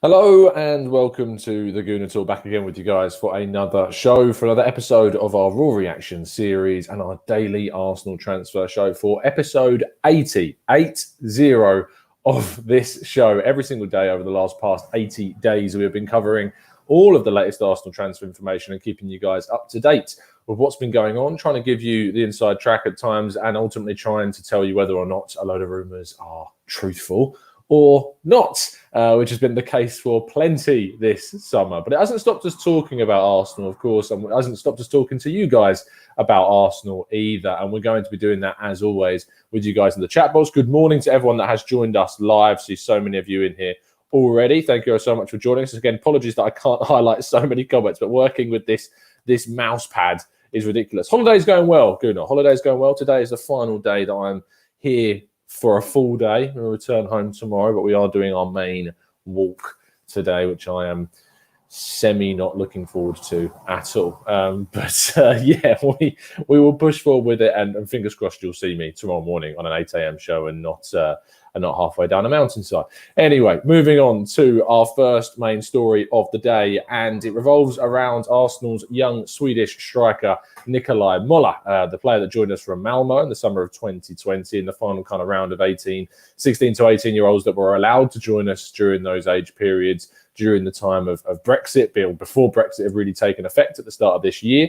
Hello and welcome to the Gooner Talk, back again with you guys for another show, for another episode of our Raw Reaction series and our daily Arsenal transfer show for episode 80 of this show. Every single day over the past 80 days, we have been covering all of the latest Arsenal transfer information and keeping you guys up to date with what's been going on, trying to give you the inside track at times and ultimately trying to tell you whether or not a load of rumours are truthful or not, which has been the case for plenty this summer. But it hasn't stopped us talking about Arsenal, of course, and it hasn't stopped us talking to you guys about Arsenal either. And we're going to be doing that, as always, with you guys in the chat box. Good morning to everyone that has joined us live. See so many of you in here already. Thank you so much for joining us. Again, apologies that I can't highlight so many comments, but working with this mouse pad is ridiculous. Holiday's going well, Gooner. Holiday's going well. Today is the final day that I'm here for a full day. We'll return home tomorrow, but we are doing our main walk today, which I am not looking forward to at all. Yeah, we will push forward with it, and fingers crossed you'll see me tomorrow morning on an 8 a.m. show and not halfway down a mountainside. Anyway, moving on to our first main story of the day, and it revolves around Arsenal's young Swedish striker Nikolai Moller, the player that joined us from Malmo in the summer of 2020 in the final kind of round of 16 to 18-year-olds that were allowed to join us during those age periods during the time of Brexit, before Brexit had really taken effect at the start of this year.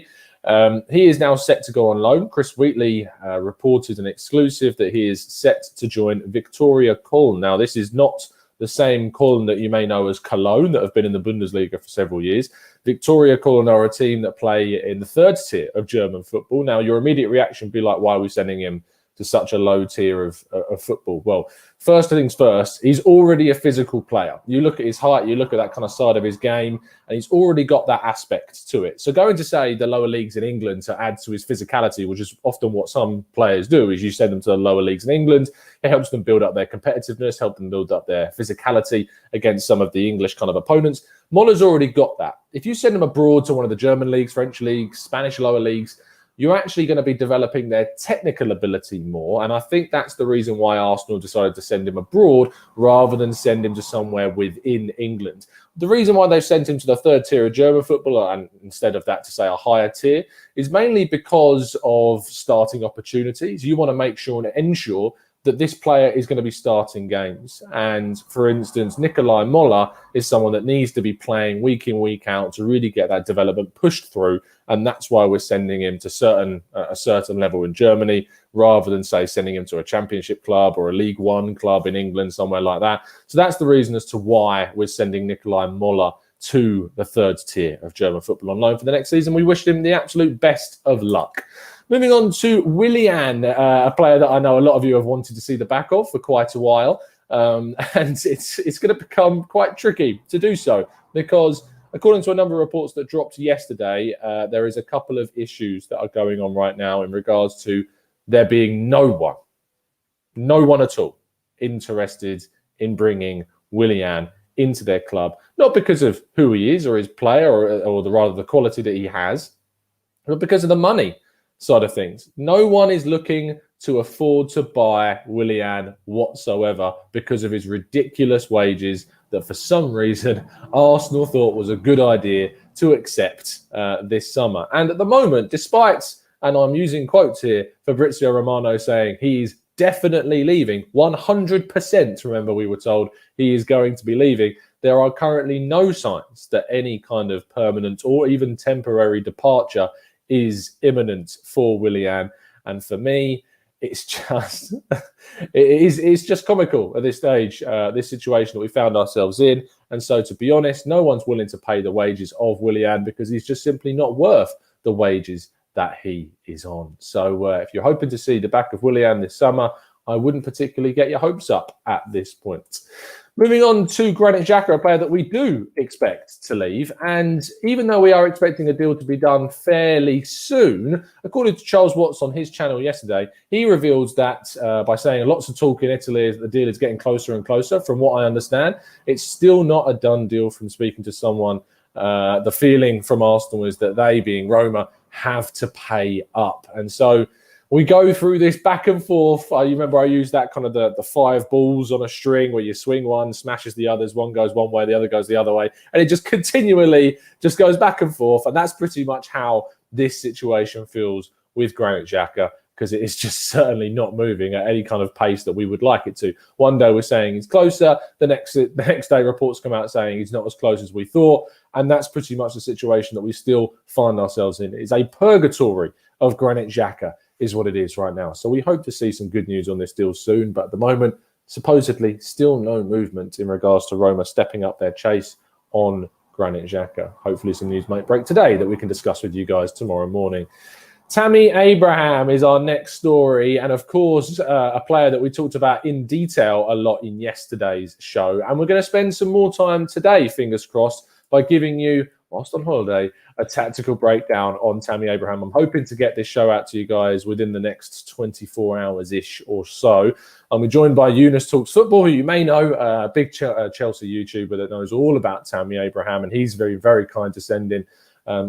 He is now set to go on loan. Chris Wheatley reported an exclusive that he is set to join Victoria Köln. Now, this is not the same Köln that you may know as Cologne, that have been in the Bundesliga for several years. Victoria Köln are a team that play in the third tier of German football. Now, your immediate reaction would be like, why are we sending him to such a low tier of football? Well, first things first, he's already a physical player. You look at his height, you look at that kind of side of his game, and he's already got that aspect to it. So going to say the lower leagues in England to add to his physicality, which is often what some players do, is you send them to the lower leagues in England. It helps them build up their competitiveness, help them build up their physicality against some of the English kind of opponents. Moller's already got that. If you send him abroad to one of the German leagues, French leagues, Spanish lower leagues, you're actually going to be developing their technical ability more. And I think that's the reason why Arsenal decided to send him abroad rather than send him to somewhere within England. The reason why they've sent him to the third tier of German football, and instead of that to say a higher tier, is mainly because of starting opportunities. You want to make sure and ensure that this player is going to be starting games. And for instance, Nikolai Moller is someone that needs to be playing week in, week out to really get that development pushed through. And that's why we're sending him to a certain level in Germany, rather than, say, sending him to a championship club or a League One club in England, somewhere like that. So that's the reason as to why we're sending Nikolai Moller to the third tier of German football on loan for the next season. We wish him the absolute best of luck. Moving on to Willian, a player that I know a lot of you have wanted to see the back of for quite a while. And it's going to become quite tricky to do so, because according to a number of reports that dropped yesterday, there is a couple of issues that are going on right now in regards to there being no one at all interested in bringing Willian into their club, not because of who he is or his player or rather the quality that he has, but because of the money side of things. No one is looking to afford to buy Willian whatsoever because of his ridiculous wages that for some reason Arsenal thought was a good idea to accept this summer. And at the moment, despite, and I'm using quotes here, Fabrizio Romano saying he's definitely leaving, 100%, remember we were told he is going to be leaving, there are currently no signs that any kind of permanent or even temporary departure is imminent for Willian. And for me, it's just comical at this stage, this situation that we found ourselves in. And so, to be honest, no one's willing to pay the wages of Willian because he's just simply not worth the wages that he is on. So if you're hoping to see the back of Willian this summer, I wouldn't particularly get your hopes up at this point. Moving on to Granit Xhaka, a player that we do expect to leave. And even though we are expecting a deal to be done fairly soon, according to Charles Watts on his channel yesterday, he reveals that by saying lots of talk in Italy, the deal is getting closer and closer. From what I understand, it's still not a done deal from speaking to someone. The feeling from Arsenal is that they, being Roma, have to pay up. And so We go through this back and forth. You remember I used that kind of the 5 balls on a string where you swing one, smashes the others, one goes one way, the other goes the other way. And it just continually just goes back and forth. And that's pretty much how this situation feels with Granit Xhaka, because it is just certainly not moving at any kind of pace that we would like it to. One day we're saying he's closer. The next day reports come out saying he's not as close as we thought. And that's pretty much the situation that we still find ourselves in. It's a purgatory of Granit Xhaka is what it is right now. So we hope to see some good news on this deal soon. But at the moment, supposedly still no movement in regards to Roma stepping up their chase on Granit Xhaka. Hopefully some news might break today that we can discuss with you guys tomorrow morning. Tammy Abraham is our next story. And of course, a player that we talked about in detail a lot in yesterday's show. And we're going to spend some more time today, fingers crossed, by giving you, whilst on holiday, a tactical breakdown on Tammy Abraham. I'm hoping to get this show out to you guys within the next 24 hours-ish or so. I'm joined by Eunice Talks Football, who you may know, a big Chelsea YouTuber that knows all about Tammy Abraham, and he's very, very kind to send in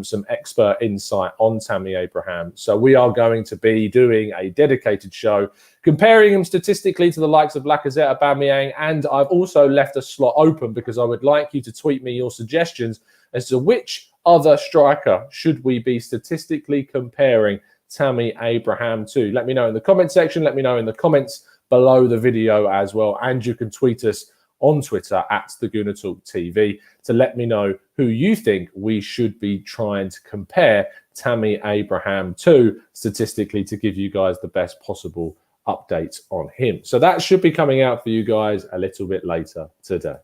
some expert insight on Tammy Abraham. So we are going to be doing a dedicated show comparing him statistically to the likes of Lacazette, Aubameyang, and I've also left a slot open because I would like you to tweet me your suggestions as to which other striker should we be statistically comparing Tammy Abraham to. Let me know in the comment section. Let me know in the comments below the video as well. And you can tweet us on Twitter at the Gooner Talk TV to let me know who you think we should be trying to compare Tammy Abraham to statistically to give you guys the best possible updates on him. So that should be coming out for you guys a little bit later today.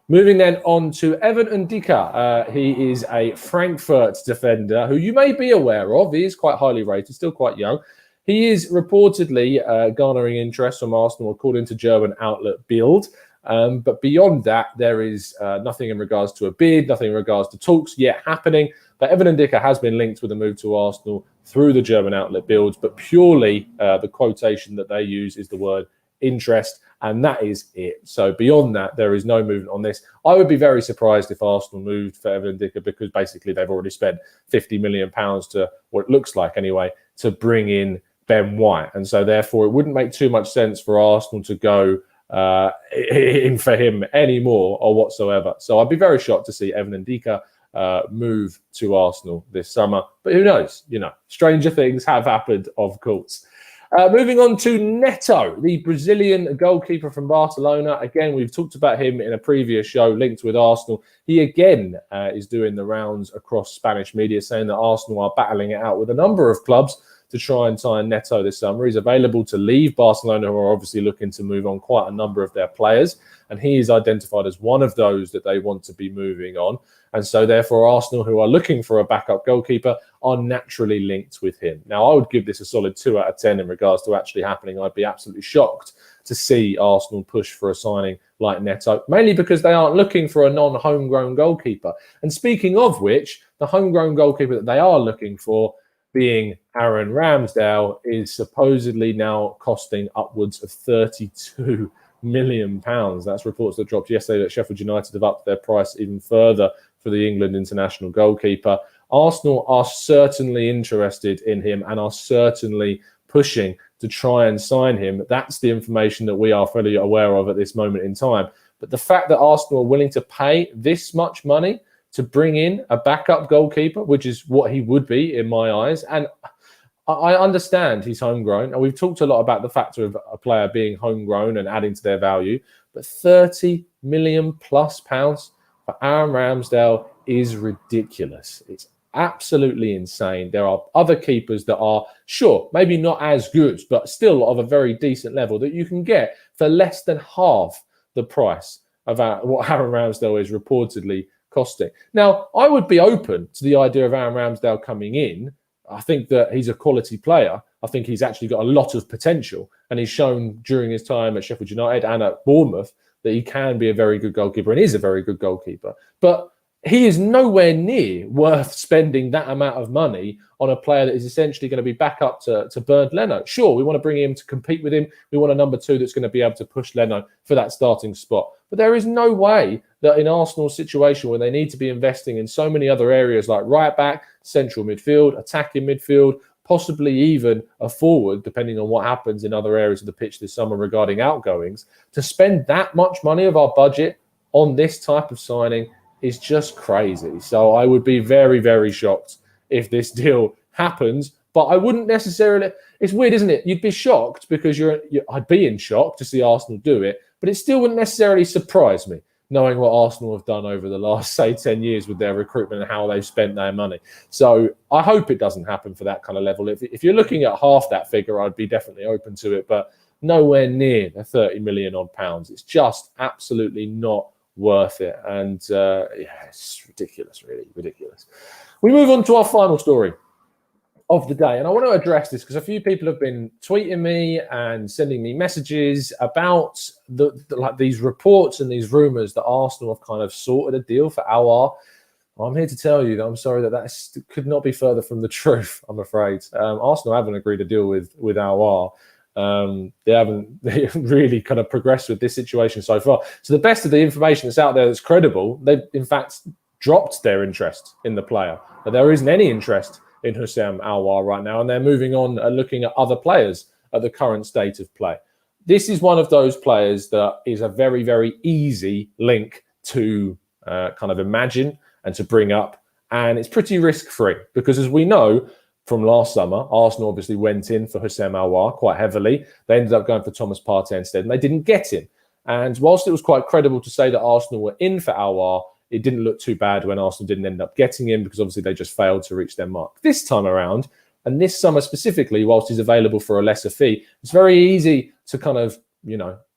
Moving then on to Evan Ndika. He is a Frankfurt defender who you may be aware of. He is quite highly rated, still quite young. He is reportedly garnering interest from Arsenal, according to German outlet Bild. But beyond that, there is nothing in regards to a bid, nothing in regards to talks yet happening. But Evan Ndika has been linked with a move to Arsenal through the German outlet Bild. But purely the quotation that they use is the word interest. And that is it. So beyond that, there is no movement on this. I would be very surprised if Arsenal moved for Evan Ndika because basically they've already spent £50 million to, what it looks like anyway, to bring in Ben White. And so therefore it wouldn't make too much sense for Arsenal to go in for him anymore or whatsoever. So I'd be very shocked to see Evan Ndika move to Arsenal this summer. But who knows? You know, stranger things have happened, of course. Moving on to Neto, the Brazilian goalkeeper from Barcelona. Again, we've talked about him in a previous show linked with Arsenal. He again is doing the rounds across Spanish media, saying that Arsenal are battling it out with a number of clubs to try and sign Neto this summer. He's available to leave Barcelona, who are obviously looking to move on quite a number of their players. And he is identified as one of those that they want to be moving on. And so therefore Arsenal, who are looking for a backup goalkeeper, are naturally linked with him. Now, I would give this a solid 2 out of 10 in regards to actually happening. I'd be absolutely shocked to see Arsenal push for a signing like Neto, mainly because they aren't looking for a non-homegrown goalkeeper. And speaking of which, the homegrown goalkeeper that they are looking for, being Aaron Ramsdale, is supposedly now costing upwards of £32 million. That's reports that dropped yesterday that Sheffield United have upped their price even further for the England international goalkeeper. Arsenal are certainly interested in him and are certainly pushing to try and sign him. That's the information that we are fully aware of at this moment in time. But the fact that Arsenal are willing to pay this much money to bring in a backup goalkeeper, which is what he would be in my eyes. And I understand he's homegrown. And we've talked a lot about the factor of a player being homegrown and adding to their value. But £30 million plus for Aaron Ramsdale is ridiculous. It's absolutely insane. There are other keepers that are, sure, maybe not as good, but still of a very decent level that you can get for less than half the price of what Aaron Ramsdale is reportedly costing. Now, I would be open to the idea of Aaron Ramsdale coming in. I think that he's a quality player. I think he's actually got a lot of potential, and he's shown during his time at Sheffield United and at Bournemouth that he can be a very good goalkeeper and is a very good goalkeeper. But he is nowhere near worth spending that amount of money on a player that is essentially going to be back up to Bernd Leno. Sure, we want to bring him to compete with him. We want a number 2 that's going to be able to push Leno for that starting spot. But there is no way that in Arsenal's situation where they need to be investing in so many other areas like right back, central midfield, attacking midfield, possibly even a forward, depending on what happens in other areas of the pitch this summer regarding outgoings, to spend that much money of our budget on this type of signing is just crazy. So I would be very, very shocked if this deal happens. But I wouldn't necessarily. It's weird, isn't it? You'd be shocked because I'd be in shock to see Arsenal do it, but it still wouldn't necessarily surprise me, knowing what Arsenal have done over the last, say, 10 years with their recruitment and how they've spent their money. So I hope it doesn't happen for that kind of level. If you're looking at half that figure, I'd be definitely open to it, but nowhere near the 30 million odd pounds. It's just absolutely not worth it. And it's ridiculous, really ridiculous. We move on to our final story of the day, and I want to address this because a few people have been tweeting me and sending me messages about like these reports and these rumours that Arsenal have kind of sorted a deal for Aouar. I'm here to tell you that I'm sorry that could not be further from the truth, I'm afraid. Arsenal haven't agreed a deal with Aouar. They haven't really kind of progressed with this situation so far. So the best of the information that's out there that's credible, they've in fact dropped their interest in the player. But there isn't any interest in Aouar right now, and they're moving on and looking at other players at the current state of play. This is one of those players that is a very, very easy link to kind of imagine and to bring up, and it's pretty risk-free because, as we know from last summer, Arsenal obviously went in for Aouar quite heavily. They ended up going for Thomas Partey instead, and they didn't get him. And whilst it was quite credible to say that Arsenal were in for Aouar, it didn't look too bad when Arsenal didn't end up getting him because obviously they just failed to reach their mark. This time around, and this summer specifically, whilst he's available for a lesser fee, it's very easy to kind of,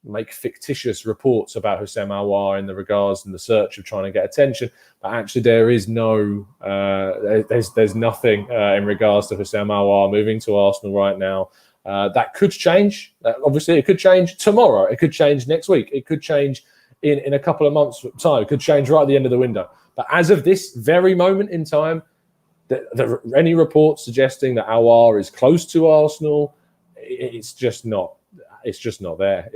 make fictitious reports about Aouar in the regards and the search of trying to get attention. But actually there is no, there's nothing in regards to Aouar moving to Arsenal right now. That could change. Obviously it could change tomorrow. It could change next week. It could change in a couple of months' time. It could change right at the end of the window. But as of this very moment in time, any reports suggesting that Aouar is close to Arsenal, it's just not. It's just not there.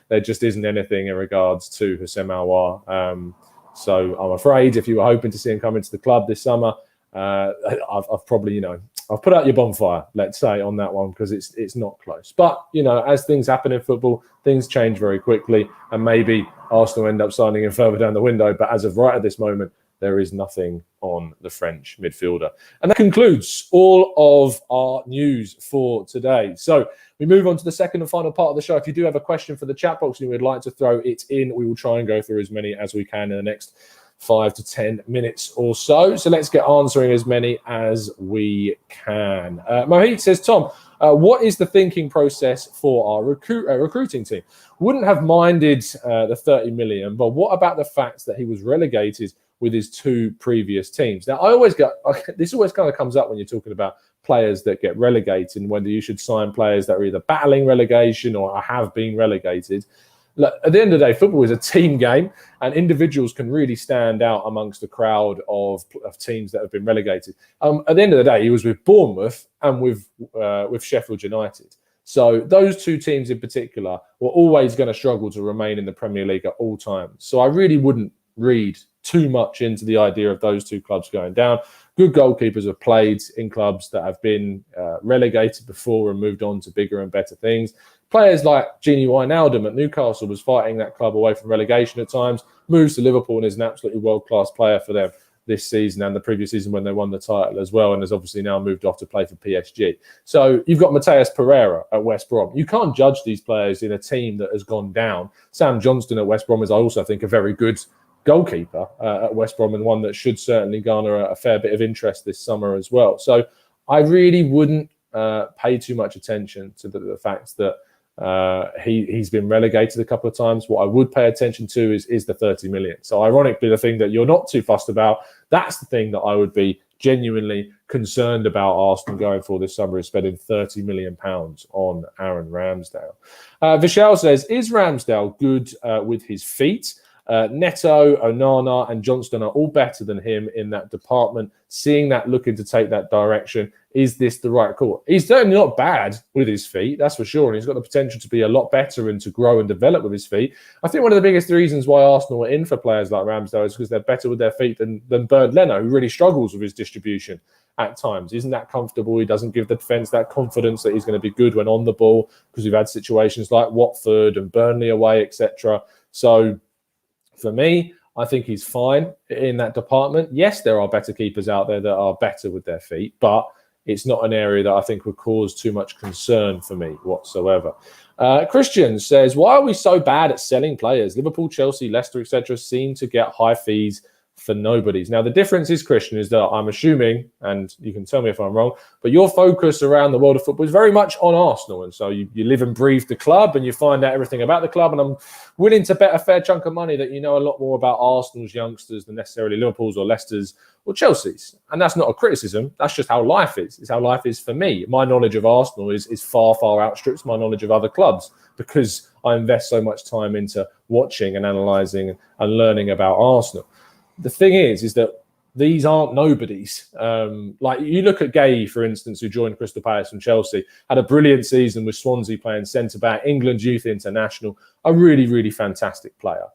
There just isn't anything in regards to Aouar. So I'm afraid if you were hoping to see him come into the club this summer, I've probably, I've put out your bonfire, let's say, on that one because it's not close. But, as things happen in football, things change very quickly, and maybe Arsenal end up signing him further down the window. But as of right at this moment, there is nothing on the French midfielder. And that concludes all of our news for today. So we move on to the second and final part of the show. If you do have a question for the chat box and you would like to throw it in, we will try and go through as many as we can in the next 5 to 10 minutes or so. So let's get answering as many as we can. Mohit says, Tom, what is the thinking process for our recruiting team? Wouldn't have minded the 30 million, but what about the fact that he was relegated with his 2 previous teams? Now, this always kind of comes up when you're talking about players that get relegated and whether you should sign players that are either battling relegation or have been relegated. Look, at the end of the day, football is a team game, and individuals can really stand out amongst the crowd of teams that have been relegated. At the end of the day, he was with Bournemouth and with Sheffield United. So those 2 teams in particular were always going to struggle to remain in the Premier League at all times. So I really wouldn't read too much into the idea of those 2 clubs going down. Good goalkeepers have played in clubs that have been relegated before and moved on to bigger and better things. Players like Gini Wijnaldum at Newcastle was fighting that club away from relegation at times, moves to Liverpool and is an absolutely world-class player for them this season and the previous season when they won the title as well, and has obviously now moved off to play for PSG. So you've got Mateus Pereira at West Brom. You can't judge these players in a team that has gone down. Sam Johnston at West Brom is, I also think, a very good goalkeeper at West Brom, and one that should certainly garner a fair bit of interest this summer as well. So I really wouldn't pay too much attention to the fact that he's been relegated a couple of times. What I would pay attention to is the 30 million. So ironically, the thing that you're not too fussed about, that's the thing that I would be genuinely concerned about Arsenal going for this summer, is spending £30 million on Aaron Ramsdale. Vishal says, is Ramsdale good with his feet? Neto, Onana and Johnston are all better than him in that department. Seeing that looking to take that direction, is this the right call? He's certainly not bad with his feet, that's for sure. And he's got the potential to be a lot better and to grow and develop with his feet. I think one of the biggest reasons why Arsenal are in for players like Ramsdale is because they're better with their feet than Bernd Leno, who really struggles with his distribution at times. He isn't that comfortable. He doesn't give the defence that confidence that he's going to be good when on the ball, because we've had situations like Watford and Burnley away, etc. So for me, I think he's fine in that department. Yes, there are better keepers out there that are better with their feet, but it's not an area that I think would cause too much concern for me whatsoever. Christian says, why are we so bad at selling players? Liverpool, Chelsea, Leicester, etc. seem to get high fees for nobodies. Now, the difference is, Christian, is that I'm assuming, and you can tell me if I'm wrong, but your focus around the world of football is very much on Arsenal. And so you live and breathe the club and you find out everything about the club. And I'm willing to bet a fair chunk of money that you know a lot more about Arsenal's youngsters than necessarily Liverpool's or Leicester's or Chelsea's. And that's not a criticism. That's just how life is. It's how life is for me. My knowledge of Arsenal is far, far outstrips my knowledge of other clubs, because I invest so much time into watching and analysing and learning about Arsenal. The thing is that these aren't nobodies. Like you look at Gay, for instance, who joined Crystal Palace from Chelsea, had a brilliant season with Swansea playing centre-back, England youth international, a really, really fantastic player.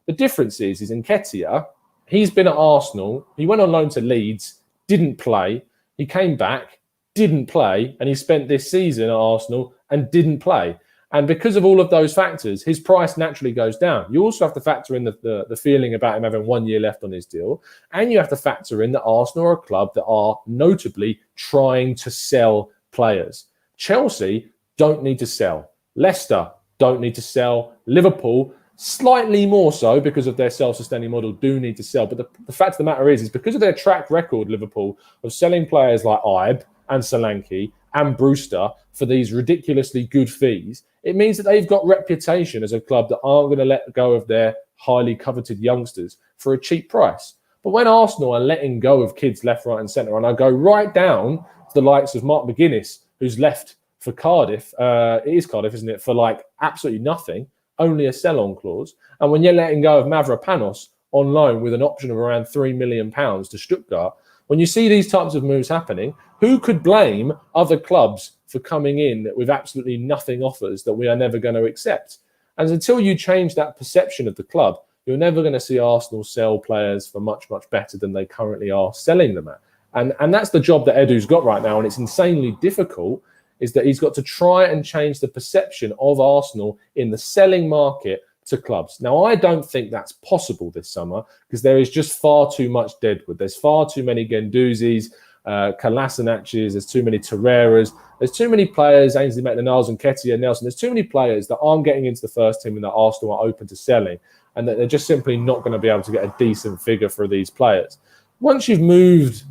The difference is Nketiah, he's been at Arsenal, he went on loan to Leeds, didn't play, he came back, didn't play, and he spent this season at Arsenal and didn't play. And because of all of those factors, his price naturally goes down. You also have to factor in the feeling about him having 1 year left on his deal. And you have to factor in that Arsenal are a club that are notably trying to sell players. Chelsea don't need to sell. Leicester don't need to sell. Liverpool, slightly more so because of their self-sustaining model, do need to sell. But the fact of the matter is because of their track record, Liverpool, of selling players like Ibe and Solanke and Brewster for these ridiculously good fees, it means that they've got reputation as a club that aren't going to let go of their highly coveted youngsters for a cheap price. But when Arsenal are letting go of kids left, right and centre, and I go right down to the likes of Mark McGuinness, who's left for Cardiff, it is Cardiff, isn't it, for like absolutely nothing, only a sell-on clause. And when you're letting go of Mavropanos on loan with an option of around £3 million to Stuttgart, when you see these types of moves happening, who could blame other clubs for coming in with absolutely nothing offers that we are never going to accept? And until you change that perception of the club, you're never going to see Arsenal sell players for much, much better than they currently are selling them at. And that's the job that Edu's got right now, and it's insanely difficult, is that he's got to try and change the perception of Arsenal in the selling market to clubs. Now, I don't think that's possible this summer because there is just far too much deadwood. There's far too many Genduzis, Kolasinac's, there's too many Torreiras, there's too many players, Ainsley Maitland-Niles and Nketiah, Nelson, there's too many players that aren't getting into the first team and that Arsenal are open to selling, and that they're just simply not going to be able to get a decent figure for these players. Once you've moved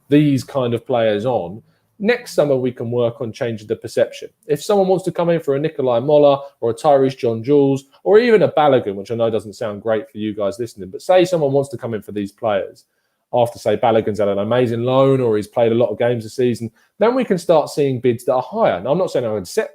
these kind of players on, next summer we can work on changing the perception. If someone wants to come in for a Nikolai Moller or a Tyrese John Jules or even a Balogun, which I know doesn't sound great for you guys listening, but say someone wants to come in for these players after, say, Balogun's had an amazing loan or he's played a lot of games this season, then we can start seeing bids that are higher. Now, I'm not saying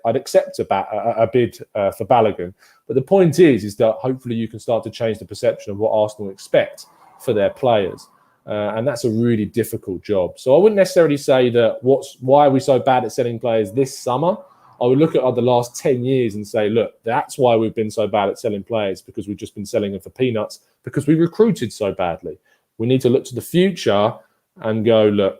I'd accept a bid for Balogun, but the point is that hopefully you can start to change the perception of what Arsenal expect for their players. And that's a really difficult job. So I wouldn't necessarily say that why are we so bad at selling players this summer. I would look at the last 10 years and say, look, that's why we've been so bad at selling players, because we've just been selling them for peanuts, because we recruited so badly. We need to look to the future and go, look,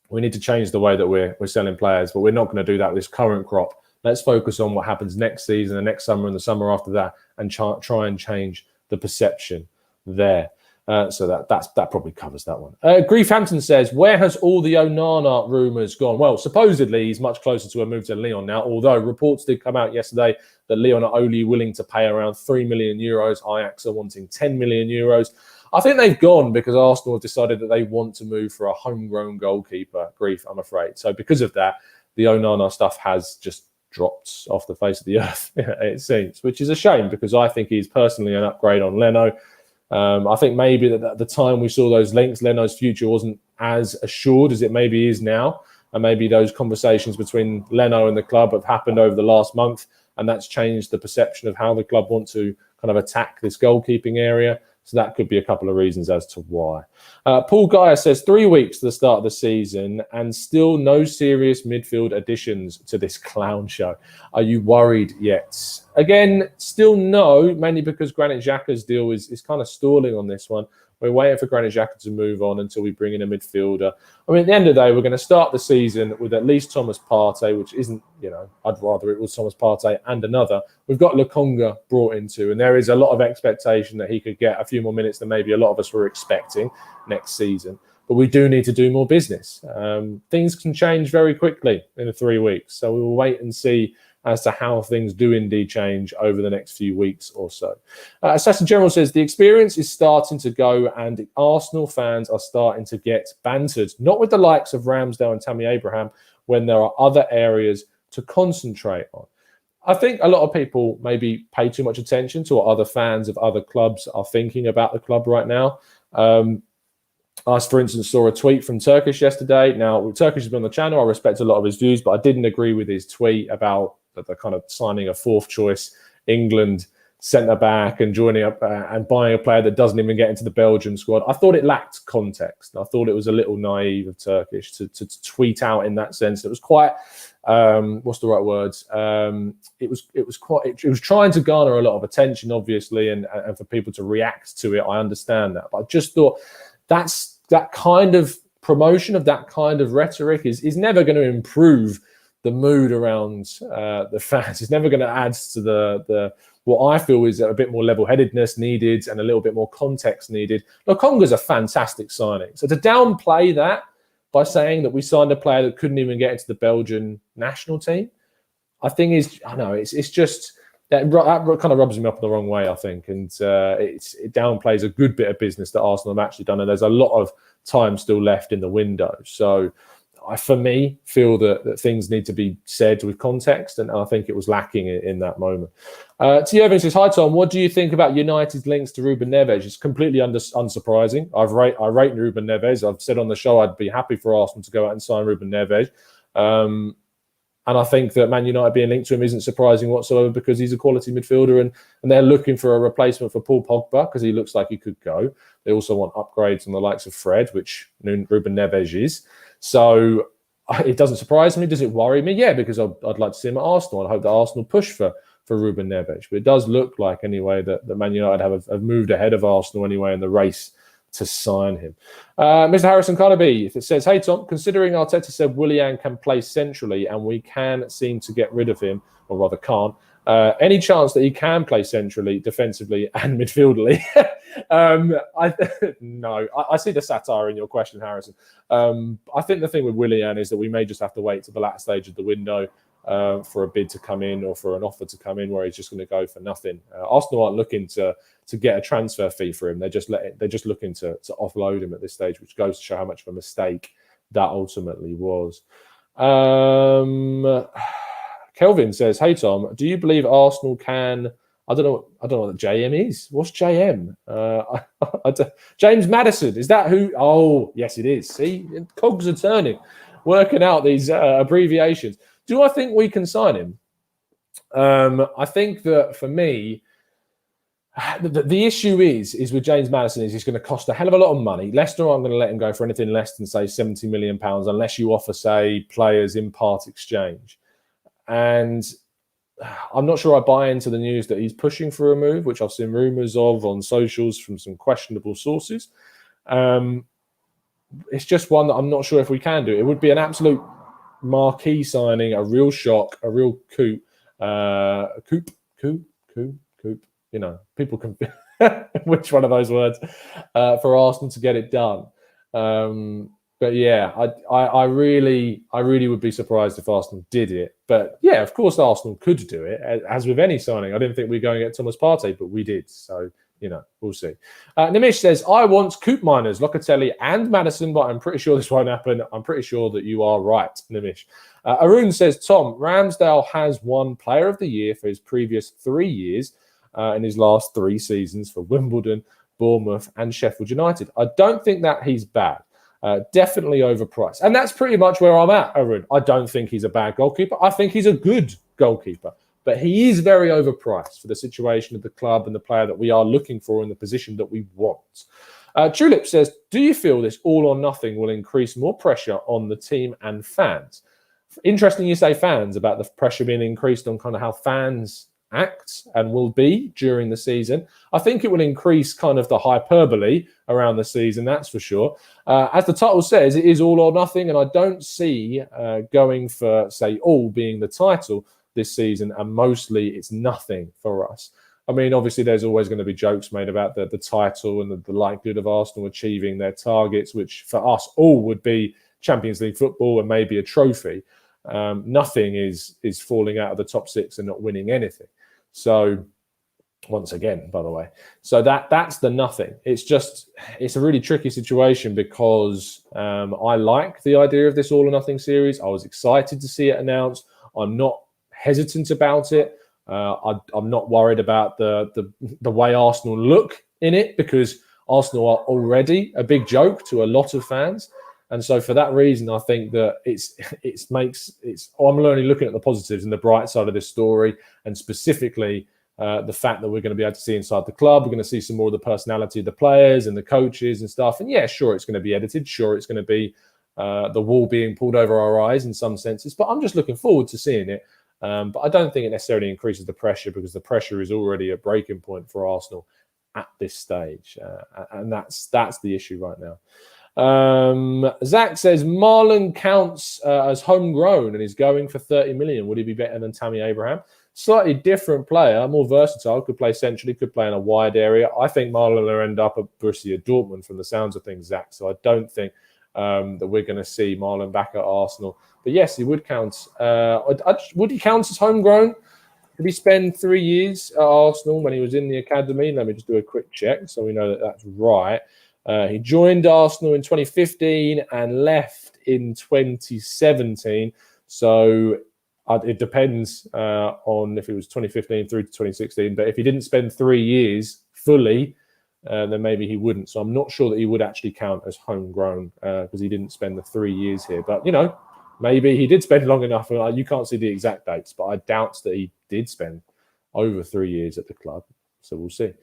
we need to change the way that we're selling players, but we're not going to do that with this current crop. Let's focus on what happens next season, the next summer and the summer after that, and try and change the perception there. So that probably covers that one. Grief Hampton says, where has all the Onana rumours gone? Well, supposedly he's much closer to a move to Lyon now, although reports did come out yesterday that Lyon are only willing to pay around 3 million euros. Ajax are wanting 10 million euros. I think they've gone because Arsenal have decided that they want to move for a homegrown goalkeeper, Grief, I'm afraid. So because of that, the Onana stuff has just dropped off the face of the earth, it seems, which is a shame because I think he's personally an upgrade on Leno. I think maybe that at the time we saw those links, Leno's future wasn't as assured as it maybe is now. And maybe those conversations between Leno and the club have happened over the last month, and that's changed the perception of how the club want to kind of attack this goalkeeping area. So that could be a couple of reasons as to why. Paul Geyer says 3 weeks to the start of the season and still no serious midfield additions to this clown show. Are you worried yet? Again, still no, mainly because Granit Xhaka's deal is kind of stalling on this one. We're waiting for Granit Xhaka to move on until we bring in a midfielder. I mean, at the end of the day, we're going to start the season with at least Thomas Partey, which isn't, I'd rather it was Thomas Partey and another. We've got Lokonga brought into, and there is a lot of expectation that he could get a few more minutes than maybe a lot of us were expecting next season. But we do need to do more business. Things can change very quickly in the 3 weeks. So we will wait and see as to how things do indeed change over the next few weeks or so. Assassin General says, the experience is starting to go and the Arsenal fans are starting to get bantered, not with the likes of Ramsdale and Tammy Abraham, when there are other areas to concentrate on. I think a lot of people maybe pay too much attention to what other fans of other clubs are thinking about the club right now. I, for instance, saw a tweet from Turkish yesterday. Now, Turkish has been on the channel. I respect a lot of his views, but I didn't agree with his tweet about the kind of signing a fourth choice England centre-back and joining up and buying a player that doesn't even get into the Belgium squad. I thought it lacked context. I thought it was a little naive of Turkish to tweet out in that sense. It was quite, what's the right words? It was trying to garner a lot of attention, obviously, and for people to react to it. I understand that. But I just thought that kind of promotion of that kind of rhetoric is never going to improve the mood around the fans. It's never going to add to the what I feel is a bit more level-headedness needed and a little bit more context needed. Lokonga's a fantastic signing. So to downplay that by saying that we signed a player that couldn't even get into the Belgian national team, I think it's just that kind of rubs me up the wrong way, I think. And it downplays a good bit of business that Arsenal have actually done. And there's a lot of time still left in the window. So I, for me, feel that things need to be said with context, and I think it was lacking in that moment. T. Irving says, hi, Tom. What do you think about United's links to Ruben Neves? It's completely unsurprising. I rate Ruben Neves. I've said on the show I'd be happy for Arsenal to go out and sign Ruben Neves. And I think that Man United being linked to him isn't surprising whatsoever because he's a quality midfielder and they're looking for a replacement for Paul Pogba because he looks like he could go. They also want upgrades on the likes of Fred, which Ruben Neves is. So it doesn't surprise me. Does it worry me? Yeah, because I'd like to see him at Arsenal. I hope that Arsenal push for Ruben Neves. But it does look like anyway that Man United have moved ahead of Arsenal anyway in the race to sign him. Mr. Harrison Carnaby, if it says, hey, Tom, considering Arteta said Willian can play centrally and we can seem to get rid of him, or rather can't, any chance that he can play centrally, defensively and midfieldly? No, I see the satire in your question, Harrison. I think the thing with Willian is that we may just have to wait to the latter stage of the window for a bid to come in or for an offer to come in where he's just going to go for nothing. Arsenal aren't looking to get a transfer fee for him. They're just looking to offload him at this stage, which goes to show how much of a mistake that ultimately was. Kelvin says, hey, Tom, do you believe Arsenal can... I don't know what JM is. What's JM? James Maddison. Is that who? Oh, yes, it is. See, cogs are turning, working out these abbreviations. Do I think we can sign him? I think that for me, the issue is with James Maddison is he's going to cost a hell of a lot of money. Leicester aren't going to let him go for anything less than, say, £70 million unless you offer, say, players in part exchange. And I'm not sure I buy into the news that he's pushing for a move, which I've seen rumours of on socials from some questionable sources. It's just one that I'm not sure if we can do. It would be an absolute marquee signing, a real shock, a real coup. You know, people can which one of those words for Arsenal to get it done. But yeah, I really would be surprised if Arsenal did it. But yeah, of course, Arsenal could do it, as with any signing. I didn't think we were going to get Thomas Partey, but we did. So, you know, we'll see. Nimish says, I want Coop Miners, Locatelli and Maddison, but I'm pretty sure this won't happen. I'm pretty sure that you are right, Nimish. Arun says, Tom, Ramsdale has won Player of the Year for his previous 3 years in his last 3 seasons for Wimbledon, Bournemouth and Sheffield United. I don't think that he's bad. Definitely overpriced. And that's pretty much where I'm at, Arun. I don't think he's a bad goalkeeper. I think he's a good goalkeeper. But he is very overpriced for the situation of the club and the player that we are looking for in the position that we want. Tulip says, do you feel this all or nothing will increase more pressure on the team and fans? Interesting you say fans, about the pressure being increased on kind of how fans act and will be during the season. I think it will increase kind of the hyperbole around the season, that's for sure. As the title says, it is all or nothing, and I don't see going for, say, all being the title this season, and mostly it's nothing for us. I mean, obviously, there's always going to be jokes made about the title and the likelihood of Arsenal achieving their targets, which for us all would be Champions League football and maybe a trophy. Nothing is falling out of the top six and not winning anything. So, once again, by the way, so that's the nothing. It's a really tricky situation because I like the idea of this all or nothing series. I was excited to see it announced. I'm not hesitant about it. I'm not worried about the way Arsenal look in it, because Arsenal are already a big joke to a lot of fans, and so for that reason, I think that I'm only looking at the positives and the bright side of this story, and specifically the fact that we're going to be able to see inside the club. We're going to see some more of the personality of the players and the coaches and stuff. And yeah, sure, it's going to be edited. Sure, it's going to be the wool being pulled over our eyes in some senses. But I'm just looking forward to seeing it. But I don't think it necessarily increases the pressure, because the pressure is already a breaking point for Arsenal at this stage. And that's the issue right now. Zach says, Marlon counts as homegrown and is going for 30 million. Would he be better than Tammy Abraham? Slightly different player, more versatile, could play centrally, could play in a wide area. I think Marlon will end up at Borussia Dortmund from the sounds of things, Zach. So I don't think that we're going to see Marlon back at Arsenal. But yes, he would count. Would he count as homegrown? Did he spend 3 years at Arsenal when he was in the academy? Let me just do a quick check so we know that that's right. He joined Arsenal in 2015 and left in 2017. So it depends on if it was 2015 through to 2016. But if he didn't spend 3 years fully, then maybe he wouldn't. So I'm not sure that he would actually count as homegrown because he didn't spend the 3 years here. But, maybe he did spend long enough. You can't see the exact dates, but I doubt that he did spend over 3 years at the club. So we'll see.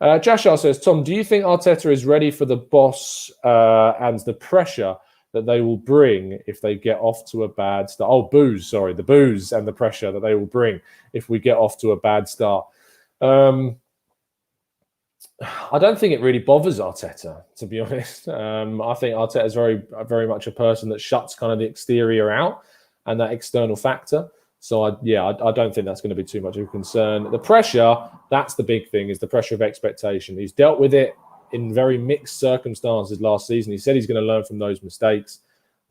Jashar says, Tom, do you think Arteta is ready for the boss and the pressure that they will bring if they get off to a bad start? Oh, the booze and the pressure that they will bring if we get off to a bad start. I don't think it really bothers Arteta, to be honest. I think Arteta is very much a person that shuts kind of the exterior out and that external factor. So, I don't think that's going to be too much of a concern. The pressure, that's the big thing, is the pressure of expectation. He's dealt with it in very mixed circumstances last season. He said he's going to learn from those mistakes.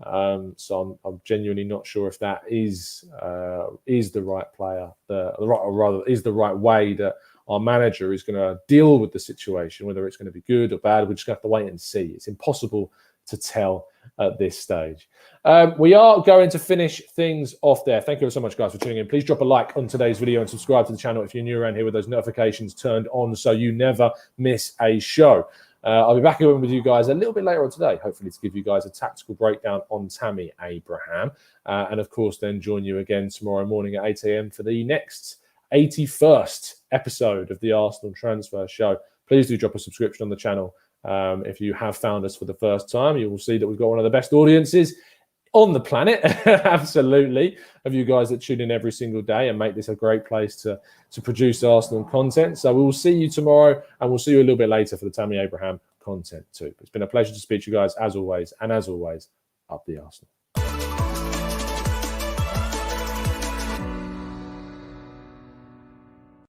So I'm genuinely not sure if that is the right player, is the right way that our manager is going to deal with the situation, whether it's going to be good or bad. We're just going to have to wait and see. It's impossible to tell at this stage. We are going to finish things off there. Thank you so much, guys, for tuning in. Please drop a like on today's video and subscribe to the channel if you're new around here with those notifications turned on so you never miss a show. I'll be back again with you guys a little bit later on today, hopefully to give you guys a tactical breakdown on Tammy Abraham. And, of course, then join you again tomorrow morning at 8 a.m. for the next 81st episode of the Arsenal Transfer Show. Please do drop a subscription on the channel. If you have found us for the first time, you will see that we've got one of the best audiences on the planet, absolutely, of you guys that tune in every single day and make this a great place to produce Arsenal content. So we will see you tomorrow, and we'll see you a little bit later for the Tammy Abraham content too. It's been a pleasure to speak to you guys as always, and as always, up the Arsenal.